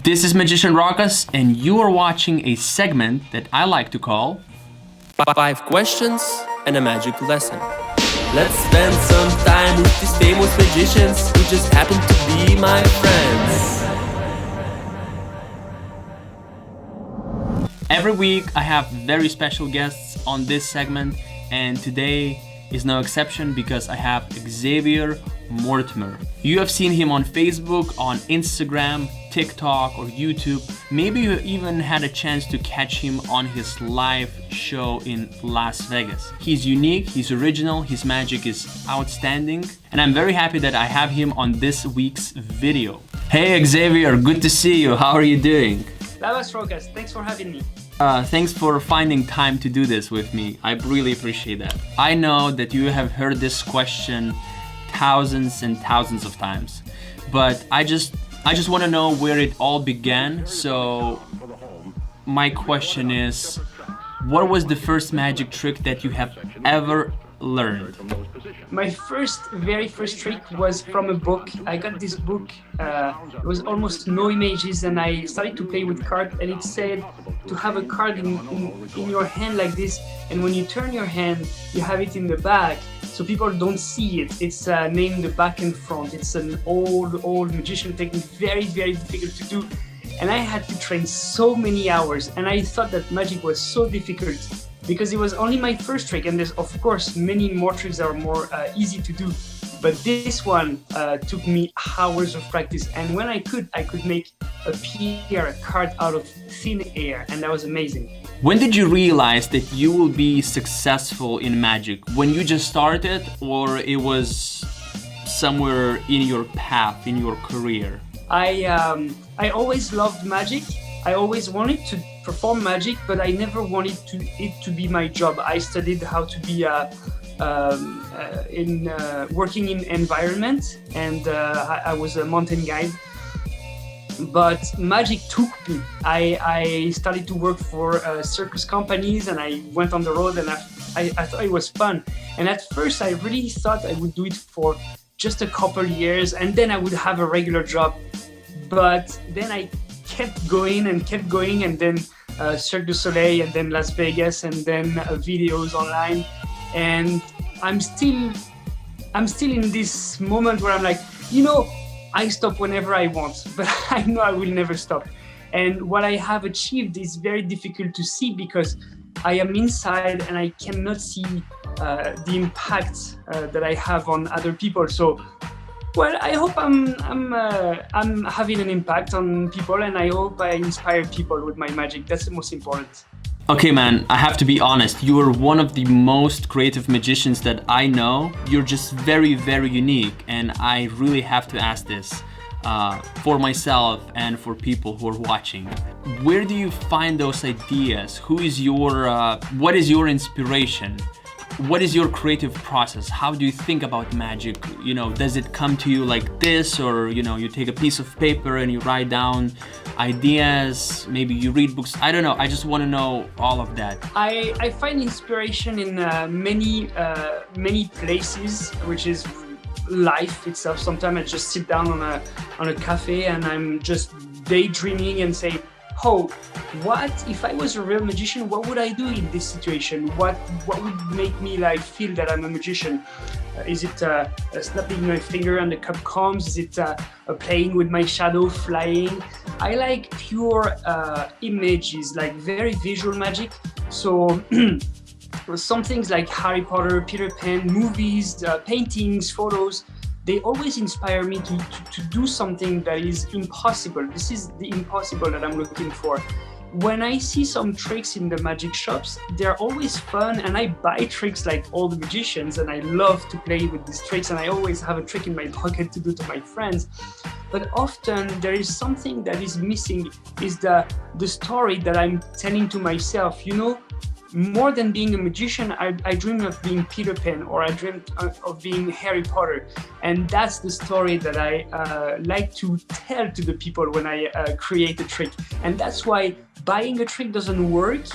This is Magician Rokas, and you are watching a segment that I like to call 5 questions and a magic lesson. Let's spend some time with these famous magicians who just happen to be my friends. Every week I have very special guests on this segment, and today is no exception because I have Xavier Mortimer. You have seen him on Facebook, on Instagram, TikTok or YouTube. Maybe you even had a chance to catch him on his live show in Las Vegas. He's unique, he's original, his magic is outstanding, and I'm very happy that I have him on this week's video. Hey Xavier, good to see you. How are you doing? That was Rokas. Thanks for having me. Thanks for finding time to do this with me. I really appreciate that. I know that you have heard this question thousands and thousands of times, but I just want to know where it all began. So my question is, what was the first magic trick that you have ever learned? My very first trick was from a book. I got this book, it was almost no images, and I started to play with cards, and it said to have a card in your hand like this, and when you turn your hand, you have it in the back, so people don't see it. It's named the back and front. It's an old magician technique, very, very difficult to do, and I had to train so many hours, and I thought that magic was so difficult because it was only my first trick, and there's of course many more tricks that are more easy to do, but this one took me hours of practice, and when I could make a card out of thin air, and that was amazing. When did you realize that you will be successful in magic? When you just started, or it was somewhere in your path, in your career? I always loved magic. I always wanted to perform magic, but I never wanted it to be my job. I studied how to be working in environment, and I was a mountain guide. But magic took me. I started to work for circus companies, and I went on the road, and I thought it was fun. And at first, I really thought I would do it for just a couple years, and then I would have a regular job. But then I kept going, and then Cirque du Soleil, and then Las Vegas, and then videos online, and I'm still in this moment where I'm like, I stop whenever I want, but I know I will never stop. And what I have achieved is very difficult to see because I am inside and I cannot see the impact that I have on other people. So, well, I hope I'm having an impact on people, and I hope I inspire people with my magic. That's the most important. Okay, man, I have to be honest. You are one of the most creative magicians that I know. You're just very, very unique, and I really have to ask this for myself and for people who are watching. Where do you find those ideas? What is your inspiration? What is your creative process? How do you think about magic? Does it come to you like this, or you take a piece of paper and you write down ideas? Maybe you read books. I don't know. I just want to know all of that. I find inspiration in many places, which is life itself. Sometimes I just sit down on a cafe and I'm just daydreaming and say, oh, what if I was a real magician? What would I do in this situation? What would make me feel that I'm a magician? Is it snapping my finger and the cup comes? Is it playing with my shadow, flying? I like pure images, like very visual magic. So some things like Harry Potter, Peter Pan, movies, paintings, photos, they always inspire me to do something that is impossible. This is the impossible that I'm looking for. When I see some tricks in the magic shops, they're always fun, and I buy tricks like all the magicians, and I love to play with these tricks, and I always have a trick in my pocket to do to my friends. But often there is something that is missing, is the story that I'm telling to myself. More than being a magician, I dream of being Peter Pan, or I dreamed of being Harry Potter. And that's the story that I like to tell to the people when I create a trick. And that's why buying a trick doesn't work,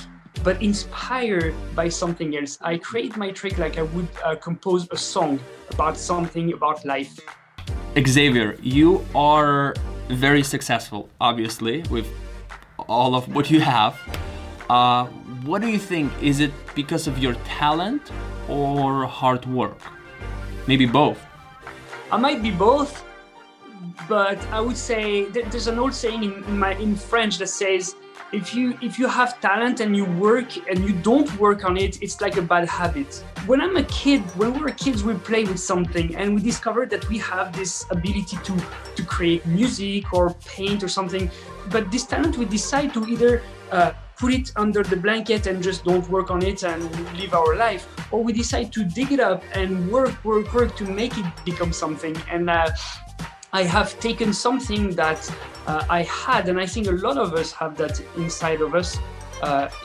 but inspired by something else. I create my trick like I would compose a song about something about life. Xavier, you are very successful, obviously, with all of what you have. What do you think? Is it because of your talent or hard work? Maybe both. I might be both, but I would say there's an old saying in French that says, if you have talent and you work and you don't work on it, it's like a bad habit. When we were kids, we played with something and we discovered that we have this ability to create music or paint or something. But this talent, we decide to either put it under the blanket and just don't work on it and live our life, or we decide to dig it up and work to make it become something. And I have taken something that I had, and I think a lot of us have that inside of us,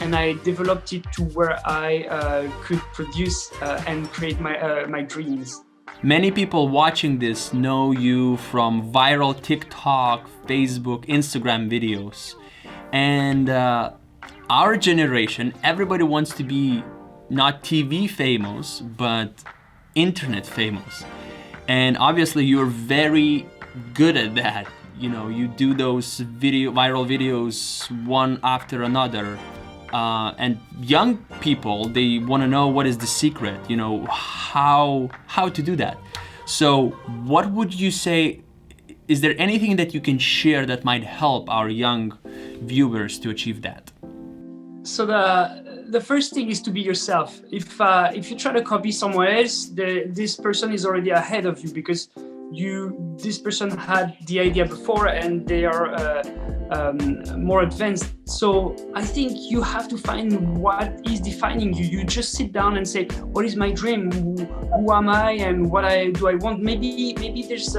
and I developed it to where I could produce and create my dreams. Many people watching this know you from viral TikTok, Facebook, Instagram videos. And our generation, everybody wants to be not TV famous, but internet famous. And obviously you're very good at that. You know, you do those viral videos one after another. And young people, they want to know what is the secret, you know, how to do that. So what would you say, is there anything that you can share that might help our young viewers to achieve that? So the first thing is to be yourself. If you try to copy someone else, this person is already ahead of you because this person had the idea before and they are more advanced. So I think you have to find what is defining you. You just sit down and say, what is my dream? Who am I and what do I want? Maybe there's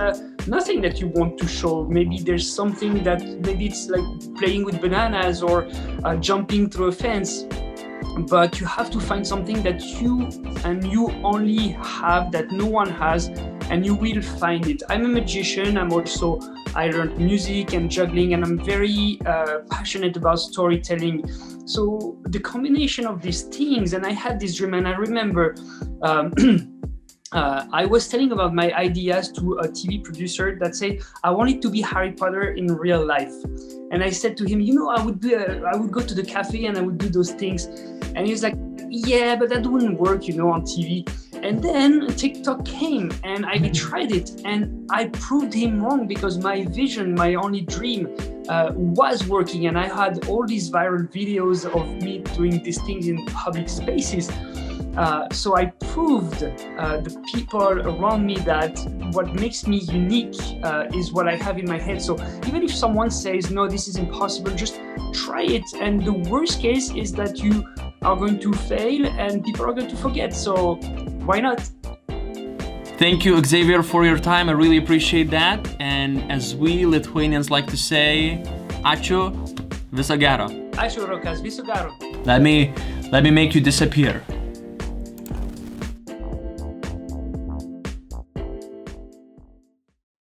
nothing that you want to show. Maybe there's something that maybe it's like playing with bananas or jumping through a fence. But you have to find something that you only have, that no one has, and you will find it. I'm a magician. I learned music and juggling, and I'm very passionate about storytelling. So the combination of these things, and I had this dream, and I remember I was telling about my ideas to a TV producer that said, I wanted to be Harry Potter in real life. And I said to him, I would go to the cafe and I would do those things. And he was like, yeah, but that wouldn't work, on TV. And then TikTok came and I tried it and I proved him wrong because my vision, my only dream was working. And I had all these viral videos of me doing these things in public spaces. So I proved the people around me that what makes me unique is what I have in my head. So even if someone says, no, this is impossible, just try it. And the worst case is that you are going to fail and people are going to forget. So why not? Thank you, Xavier, for your time. I really appreciate that. And as we Lithuanians like to say, ačiū, viso gero. Ačiū, Rokas, viso gero. Let me make you disappear.